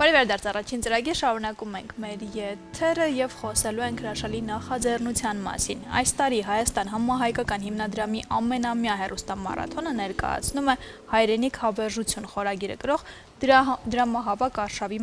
Բարի վերդարձ առաջին ծրագիր շարունակում ենք մեր եթերը եւ խոսելու ենք հրաշալի նախաձեռնության մասին։ Այս տարի Հայաստան համահայկական հիմնադրամի ամենամյա հեռուստամարաթոնը ներկայացնում է հայրենիք հավերժություն խորագիրը կրող դրամահավաք արշավի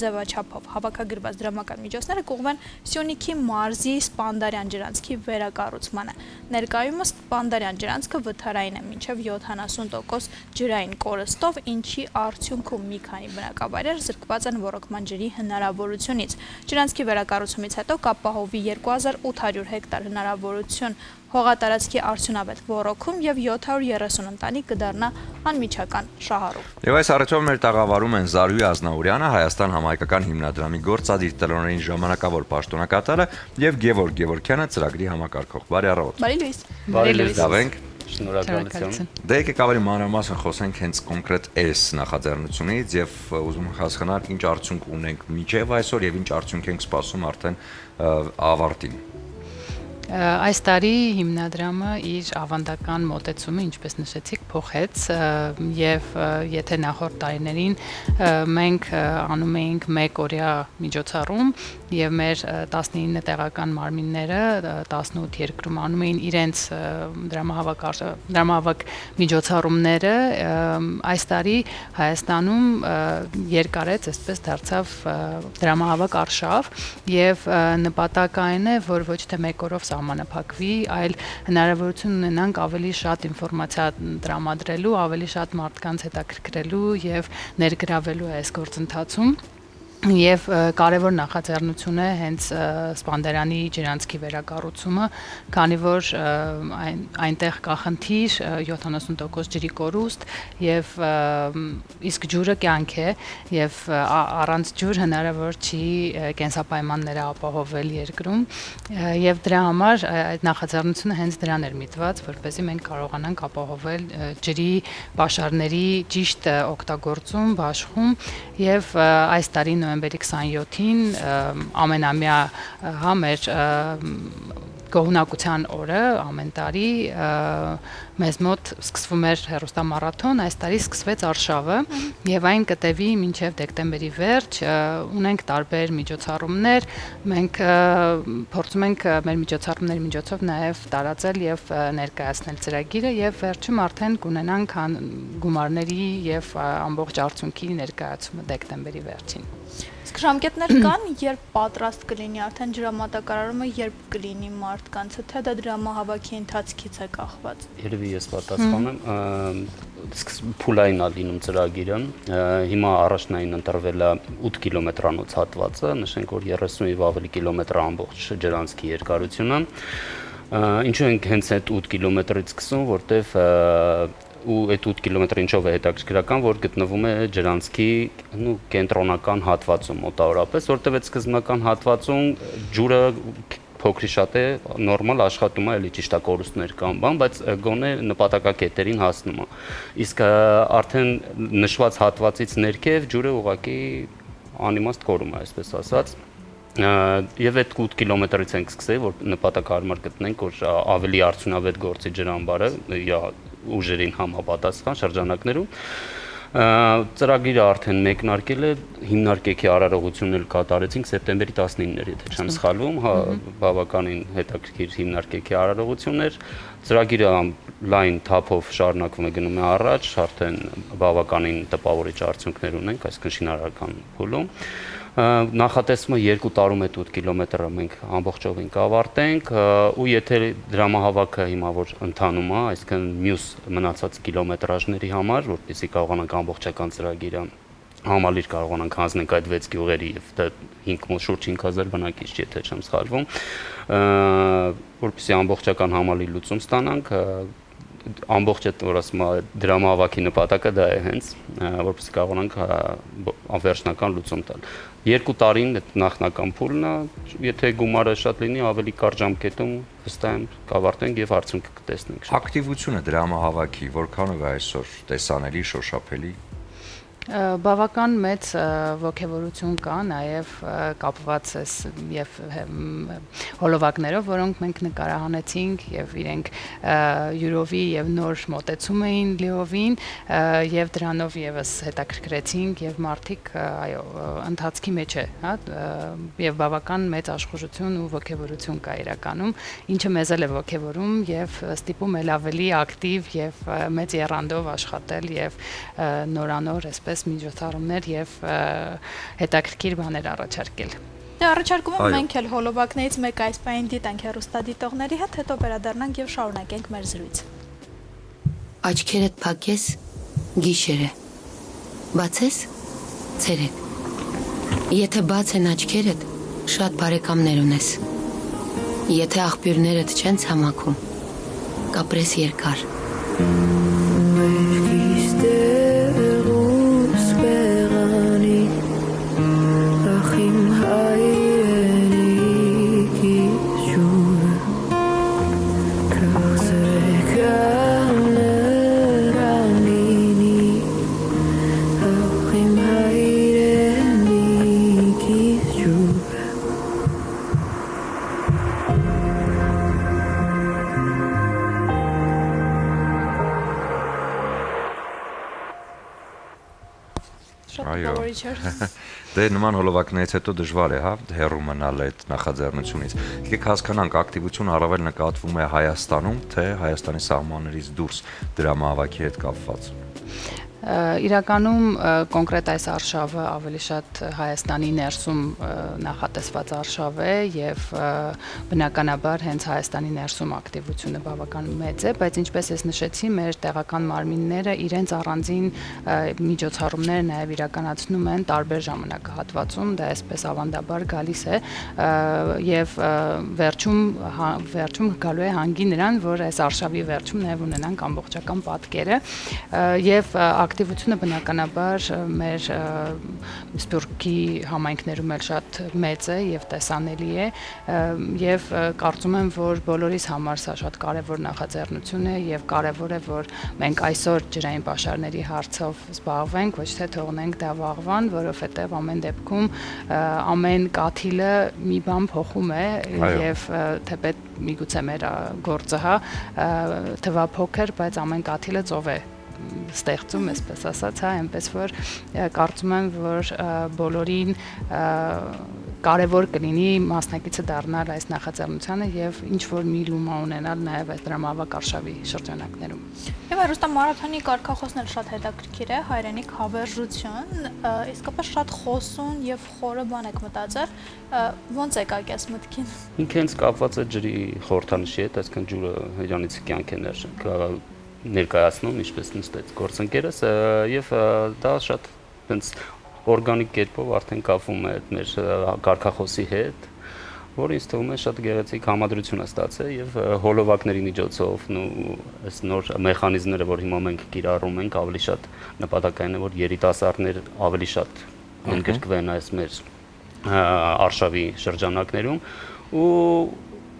ձևաչափով։ Հավաքագրված դրամական միջոցները կուղղվեն Սյունիքի մարզի Սպանդարյան ջրանցքի վերակառուցմանը։ Ներկայումս Սպանդարյան ջրանցքը վթարային է մինչև 70% ջրային կորստով, ինչի արդյունքում մի քանի բնակավայրեր զրկված են ոռոգման ջրի հնարավորությունից։ Ջրանցքի վերակառուցումից հետո կապահովի 2800 հեկտար հնարավորություն հողատարածքի արդյունավետ ոռոգում եւ 730 ընտանիք կդառնա անմիջական շահառու։ Եվ այս առիթով մեր տաղավարում են Զարուհի Ազնաուրյանը, Հայաստան համահայկական հիմնադրամի գործադիր տնօրենի ժամանակավոր պաշտոնակատարը եւ Գևորգ Գևորգյանը, ծրագրի համակարգող։ Բարի առավոտ։ Բարի լույս։ Բարի լույս։ Լավ ենք։ Շնորհակալություն։ Դե եկեք ավելի մանրամասն խոսենք հենց կոնկրետ այս նախաձեռնությունից եւ ուզում եմ հասկանալ ինչ արդյունք ունենք միջև այսօր եւ ինչ արդյունք ենք սպասում արդեն ավարտին։ Այս տարի հիմնադրամը իր ավանդական մոտեցումը, ինչպես նշեցիք, փոխեց եւ եթե նախորդ տարիներին մենք անում էինք մեկ օրյա միջոցառում եւ մեր 19 տեղական մարմինները 18 երկրում անում էին իրենց դրամահավաք միջոցառումները, այս տարի Հայաստանում երկարեց, այսպես դարձավ դրամահավաք արշավ եւ նպատակը այն է, որ ոչ թե մեկ օրով սահմանափակվի, այլ հնարավորություն ունենանք ավելի շատ ինֆորմացիա տրամադրելու, ավելի շատ մարդկանց հետաքրքրելու եւ ներգրավելու այս գործընթացում։ Եվ կարևոր նախաձեռնություն է հենց Սպանդարյանի ջրանցքի վերակառուցումը, քանի որ այնտեղ կա խնդիր 70% ջրի կորուստ եւ իսկ ջուրը կյանք է եւ առանց ջուր հնարավոր չի կենսապայմանները ապահովել երկրում եւ դրա համար այդ նախաձեռնությունը հենց դրան էր միտված, որպեսզի մենք կարողանանք ապահովել ջրի պաշարների ճիշտ օգտագործում, բաշխում եւ այս տարի նոյեմբերի 27-ին ամենամյա մեր գոհունակության օրը ամեն տարի մեզ մոտ սկսվում էր հեռուստամարաթոն, այս տարի սկսվեց արշավը եւ այն կտևի մինչեւ դեկտեմբերի վերջ, ունենք տարբեր միջոցառումներ, մենք փորձում ենք մեր միջոցառումների միջոցով նաեւ տարածել եւ ներկայացնել ծրագիրը եւ վերջում արդեն կունենանք գումարների եւ ամբողջ արդյունքի ներկայացումը դեկտեմբերի վերջին։ Իսկ ժամկետներ կան, երբ պատրաստ կլինի արդեն ջրամատակարարումը, երբ կլինի մարդկանց, թե դա դրամահավաքի ընթացքից է կախված։ Երևի ես պատասխանեմ, փուլային է լինում ծրագիրը, հիմա առաջնային ընտրվել է 8 կիլոմետրանոց հատվածը, նշենք, որ 30-ով ավելի կիլոմետր ամբողջ ջրանցքի երկարությունը, ինչու ենք հենց այդ 8 կիլոմետրից սկսում, որտեվ ու այդ 8 կիլոմետրը ինչով է հետաքրքրական, որ գտնվում է ջրանցքի կենտրոնական հատվածում մոտավորապես, որտեվ այդ սկզբնական հատվածում ջուրը փոքրի շատ է, նորմալ աշխատում է, էլի ճիշտ է կորուստներ կան, բայց գոնե նպատակակետերին հասնում է։ Իսկ արդեն նշված հատվածից ներքև ջուրը ուղղակի անիմաստ կորում է, այսպես ասած։ Եվ այդ 8 կիլոմետրից ենք սկսել, որ նպատակահարմար գտնենք, որ ավելի արդյունավետ գործի ջրամբարը ուժերին համապատասխան շրջանակներում։ Ծրագիրը արդեն մեկնարկել է, հիմնարկեքի արարողությունն էլ կատարեցինք սեպտեմբերի 19-ին, եթե չեմ սխալվում, բավականին հետաքրքիր հիմնարկեքի արարողություններ։ Ծրագիրը լայն թափով շարունակվում է, գնում է առաջ, արդեն բավականին տպավորիչ արդյունքներ ունենք, այսինքն շինարարական փուլում։ Նախատեսումը 2 տարում այդ 8 կիլոմետրը մենք ամբողջովին կավարտենք ու եթե դրամահավաքը հիմա որ ընթանում է, այսինքն մյուս մնացած կիլոմետրաժների համար, որպեսզի կարողանանք ամբողջական ծրագիրը համալիր կարողանանք հանձնենք այդ 6 գյուղերի եւ դա 5 շուրջ 5000 բնակիչ, եթե չեմ սխալվում, որպեսզի ամբողջական համալիր լուծում ստանանք, ամբողջ այդ որ ասում է դրամահավաքի նպատակը դա է հենց, որպեսզի կարողանանք վերջնական լուծում տալ։ 2 տարին այդ նախնական փուլն է, եթե գումարը շատ լինի, ավելի կարճ ժամկետում վստահ եմ կավարտենք եւ արդյունքը կտեսնենք։ Ակտիվությունը դրամահավաքի որքանով է այսօր տեսանելի, շոշափելի։ Բավական մեծ ողջավորություն կա նաև կապված էս եւ հոլովակներով, որոնք մենք նկարահանեցինք եւ իրենք յուրովի եւ նոր մոտեցում էին լիովին եւ դրանով եւս հետաքրքրեցինք եւ մարդիկ այո ընթացքի մեջ է, հա, եւ բավական մեծ աշխուժություն ու ողջավորություն կա իրականում, ինչը մեզ էլ է ողջավորում եւ ստիպում էլ ավելի ակտիվ եւ մեծ եռանդով աշխատել եւ նորանոր այսպես միջոցառումներ եւ հետաքրքիր բաներ առաջարկել։ Դե առաջարկում եմ մենք էլ հոլովակներից մեկ այս պահին դիտենք հեռուստադիտողների հետ, հետո վերադառնանք եւ շարունակենք մեր զրույցը։ Աչքերդ փակես գիշերը։ Բացես ցերեկ։ Եթե բաց են աչքերդ, շատ բարեկամներ ունես։ Եթե աղբյուրներդ չեն ցամաքում, կապրես երկար։ Դե նման հոլովակներից հետո դժվար է, հա, հեռու մնալ այդ նախաձեռնությունից։ Եկեք հասկանանք, ակտիվությունը առավել նկատվում է Հայաստանում, թե Հայաստանի սահմաններից դուրս դրամահավաքի հետ կապված։ Իրականում կոնկրետ այս արշավը ավելի շատ Հայաստանի ներսում նախատեսված արշավ է եւ բնականաբար հենց Հայաստանի ներսում ակտիվությունը բավական մեծ է, բայց ինչպես ես նշեցի, մեր տեղական մարմինները իրենց առանձին միջոցառումները նաեւ իրականացնում են տարբեր ժամանակահատվածում, դա այսպես ավանդաբար գալիս է եւ վերջում գալու է հանգի նրան, որ այս արշավի վերջում նաեւ ունենանք ամբողջական պատկերը եւ ակտիվությունը բնականաբար մեր Սփյուռքի համայնքներում էլ շատ մեծ է եւ տեսանելի է եւ կարծում եմ, որ բոլորիս համար սա շատ կարեւոր նախաձեռնություն է եւ կարեւոր է, որ մենք այսօր ջրային պաշարների հարցով զբաղվենք, ոչ թե թողնենք դա վաղվան, որովհետեւ ամեն դեպքում ամեն կաթիլը մի բան փոխում է եւ թեպետ միգուցե մեր գործը, հա, թվա փոքր, բայց ամեն կաթիլը ծով է ստեղծում, այսպես ասած, հա, այնպես որ կարծում եմ, որ բոլորին կարևոր կլինի մասնակիցը դառնալ այս նախաձեռնությանը եւ ինչ որ մի լումա ունենալ նաեւ այս դրամավակ արշավի շրջանակներում։ Եվ հեռուստա մարաթոնի կարգախոսն էլ շատ հետաքրքիր է, հայրենիք հավերժություն, իսկապես շատ խոսուն եւ խորը բան եք մտածել, ո՞նց եկաք այս մտքին։ Ինքը հենց կապված է ջրի խորհրդանշի հետ, այսինքն ջուրը իրանից կյանք է ներկայացնում, ինչպես նստեց գործընկերս եւ դա շատ հենց օրգանիկ կերպով արդեն կապվում է մեր կարգախոսի հետ, որը ինձ թվում է շատ գեղեցիկ համադրություն է ստացել եւ հոլովակների միջոցով ու այս նոր մեխանիզմները, որ հիմա մենք կիրառում ենք, ավելի շատ նպատակային է, որ երիտասարդներ ավելի շատ ընդգրկվեն այս մեր արշավի շրջանակներում ու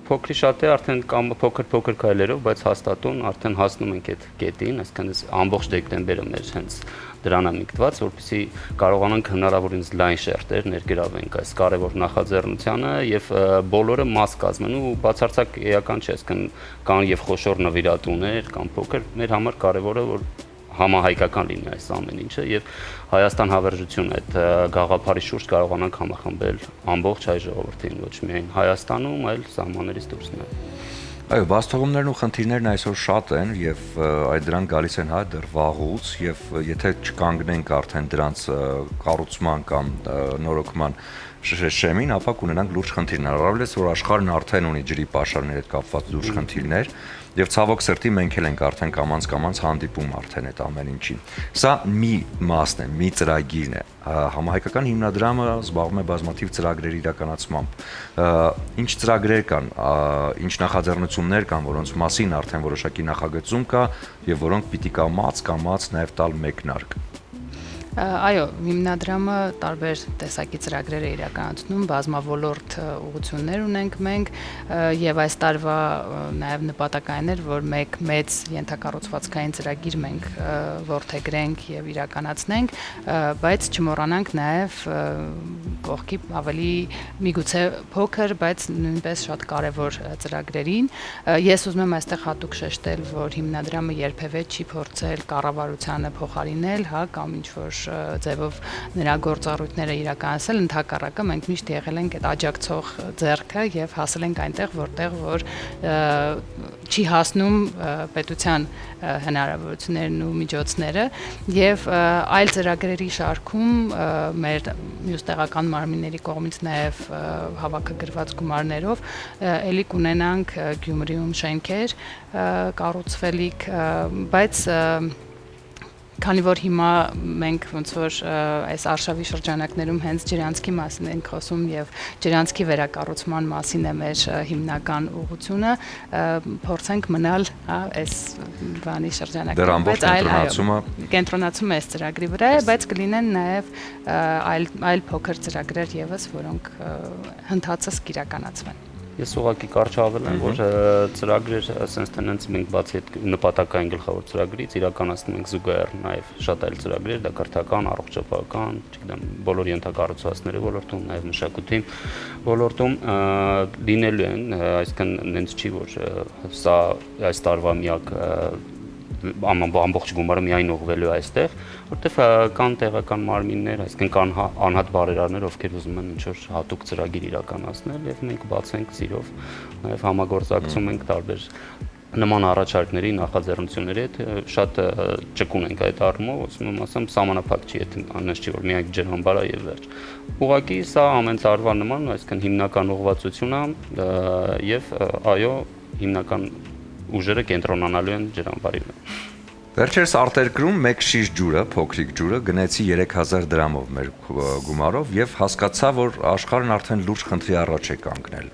փոքրի շատ է արդեն կամ փոքր քայլերով, բայց հաստատուն արդեն հասնում ենք այդ կետին, այսինքն այս ամբողջ դեկտեմբերը մեր հենց դրան է միտված, որպեսզի կարողանանք հնարավորինս լայն շերտեր ներգրավենք այս կարևոր նախաձեռնությանը եւ բոլորը մաս կազմեն ու բացարձակ էական չէ, այսինքն կան եւ խոշոր նվիրատուներ կամ փոքր, մեր համար կարևորը որ համահայկական լինի այս ամեն ինչը եւ Հայաստան հավերժություն այդ գաղափարի շուրջ կարողանանք համախմբել ամբողջ հայ ժողովրդին, ոչ միայն Հայաստանում, այլ սահմաններից դուրս նաեւ։ Այո, բացթողումներն ու խնդիրներն այսօր շատ են եւ այդ դրանք գալիս են հա դեռ վաղուց եւ եթե չկանգնենք արդեն դրանց կառուցման կամ նորոգման շեմին, ապա կունենանք լուրջ խնդիրներ, առավելից որ աշխարհն արդեն ունի ջրի պաշարների հետ կապված լուրջ խնդիրներ եւ ցավոք սրտի մենք էլ ենք արդեն կամաց հանդիպում արդեն այդ ամեն ինչին։ Սա մի մասն է, մի ծրագիրն է։ Համահայկական հիմնադրամը զբաղվում է բազմաթիվ ծրագրերի իրականացմամբ։ Ինչ ծրագրեր կան, ինչ նախաձեռնություններ կան, որոնց մասին արդեն որոշակի նախագծում կա եւ որոնք պիտի կամաց նաեւ տալ մեկնարկ։ Այո, հիմնադրամը տարբեր տեսակի ծրագրեր է իրականացնում, բազմավորորդ ուղղություններ ունենք մենք եւ այս տարվա նաեւ նպատակային էր, որ մեկ մեծ ենթակառուցվածքային ծրագիր մենք որդեգրենք եւ իրականացնենք, բայց չմոռանանք նաեւ կողքի ավելի միգուցե փոքր, բայց նույնպես շատ կարեւոր ծրագրերին։ Ես ուզում եմ այստեղ հատուկ շեշտել, որ հիմնադրամը երբևէ չի փորձել կառավարությանը փոխարինել, հա, կամ ինչ-որ ձևով նրա գործառույթները իրականացնել, ընդհակառակը մենք միշտ եղել ենք այդ աջակցող ձեռքը եւ հասել ենք այնտեղ, որ չի հասնում պետության հնարավորություններն ու միջոցները եւ այլ ծրագրերի շարքում մեր մյուս տեղական մարմինների կողմից նաեւ հավաքագրված գումարներով ելի կունենանք Գյումրիում շենքեր կառուցվելիք, բայց քանի որ հիմա մենք ոնց որ այս արշավի շրջանակներում հենց Ջրանցքի մասին ենք խոսում եւ Ջրանցքի վերակառուցման մասին է մեր հիմնական ուղղությունը, փորձենք մնալ այս բանի շրջանակներում, բայց կենտրոնացումը այս ծրագրի վրա է, բայց կլինեն նաեւ այլ փոքր ծրագրեր եւս, որոնք հնդածս կիրականացվեն։ Ես ուղղակի կարճ ավելեմ, որ ծրագրեր ասենց տենց մենք բացի այդ նպատակային գլխավոր ծրագրից իրականացնում ենք զուգահեռ նաև շատ այլ ծրագրեր, դա կրթական, առողջապահական, չգիտեմ, բոլոր ենթակառուցվածքների ոլորտում, նաև մշակույթի ոլորտում լինելու են, այսինքն նենց չի, որ սա այս տարվա միակ ամբողջ գումարը միայն ուղղվելու այստեղ, որտեվ կան տեղական մարմիններ, այսինքն կան անհատ բարերարներ, ովքեր ուզում են ինչ-որ հատուկ ծրագիր իրականացնել եւ մենք բացենք ծիրով, նաեւ համագործակցում ենք տարբեր նման առաջարկների նախաձեռնությունների հետ շատ ճկուն ենք այդ առումով, ասում եմ, սահմանափակ չի, այդ անես չի, որ միայն ջրամբար է եւ վերջ։ Ուղղակի սա ամեն տարվա նման, այսինքն հիմնական ուղղվածությունն է եւ այո, հիմնական ուժերը կենտրոնանալու են ջրամբարի վրա։ Վերջերս արտերկրում մեկ շիշ ջուրը, փոքրիկ ջուրը գնեցի 3000 դրամով մեր գումարով եւ հասկացա, որ աշխարհն արդեն լուրջ խնդրի առաջ է կանգնել։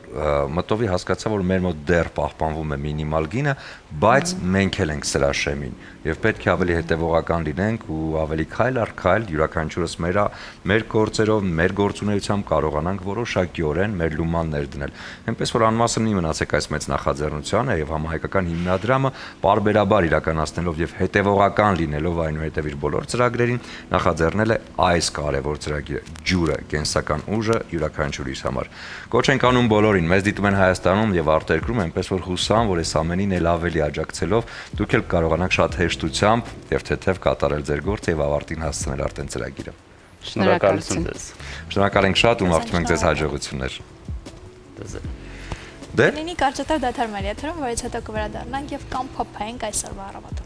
Մտովի հասկացա, որ մեր մոտ դեռ պահպանվում է մինիմալ գինը, բայց մենք էլ ենք սրա շեմին եւ պետք է ավելի հետեւողական լինենք ու ավելի քայլ առ քայլ յուրաքանչյուրս մեր գործերով, մեր գործունեությամբ կարողանանք որոշակիորեն մեր լումաններ դնել։ Այնպես որ անմասն մի մնացեք այս մեծ նախաձեռնությանը եւ համահայկական հիմնադրամը պարբերաբար իրականացնելով եւ հետևողական լինելով այնուհետև իր բոլոր ծրագրերին նախաձեռնել է այս կարևոր ծրագիրը՝ ջուրը, կենսական ուժը յուրաքանչյուրիս համար։ Կոչ ենք անում բոլորին, մեզ դիտում են Հայաստանում եւ արտերկրում, այնպես որ հուսամ, որ այս ամենին էլ ավելի աջակցելով դուք էլ կարողանաք շատ հեշտությամբ եւ թեթև կատարել ձեր գործը եւ ավարտին հասցնել արդեն ծրագիրը։ Շնորհակալություն ձեզ։ Շնորհակալ ենք շատ ու մաղթում ենք ձեզ հաջողություններ։ Դե Լինի կարճատև դադար մեր եթերում, որից հետո կվերադառնանք եւ կամ փոփայենք այսօրվա առավոտը։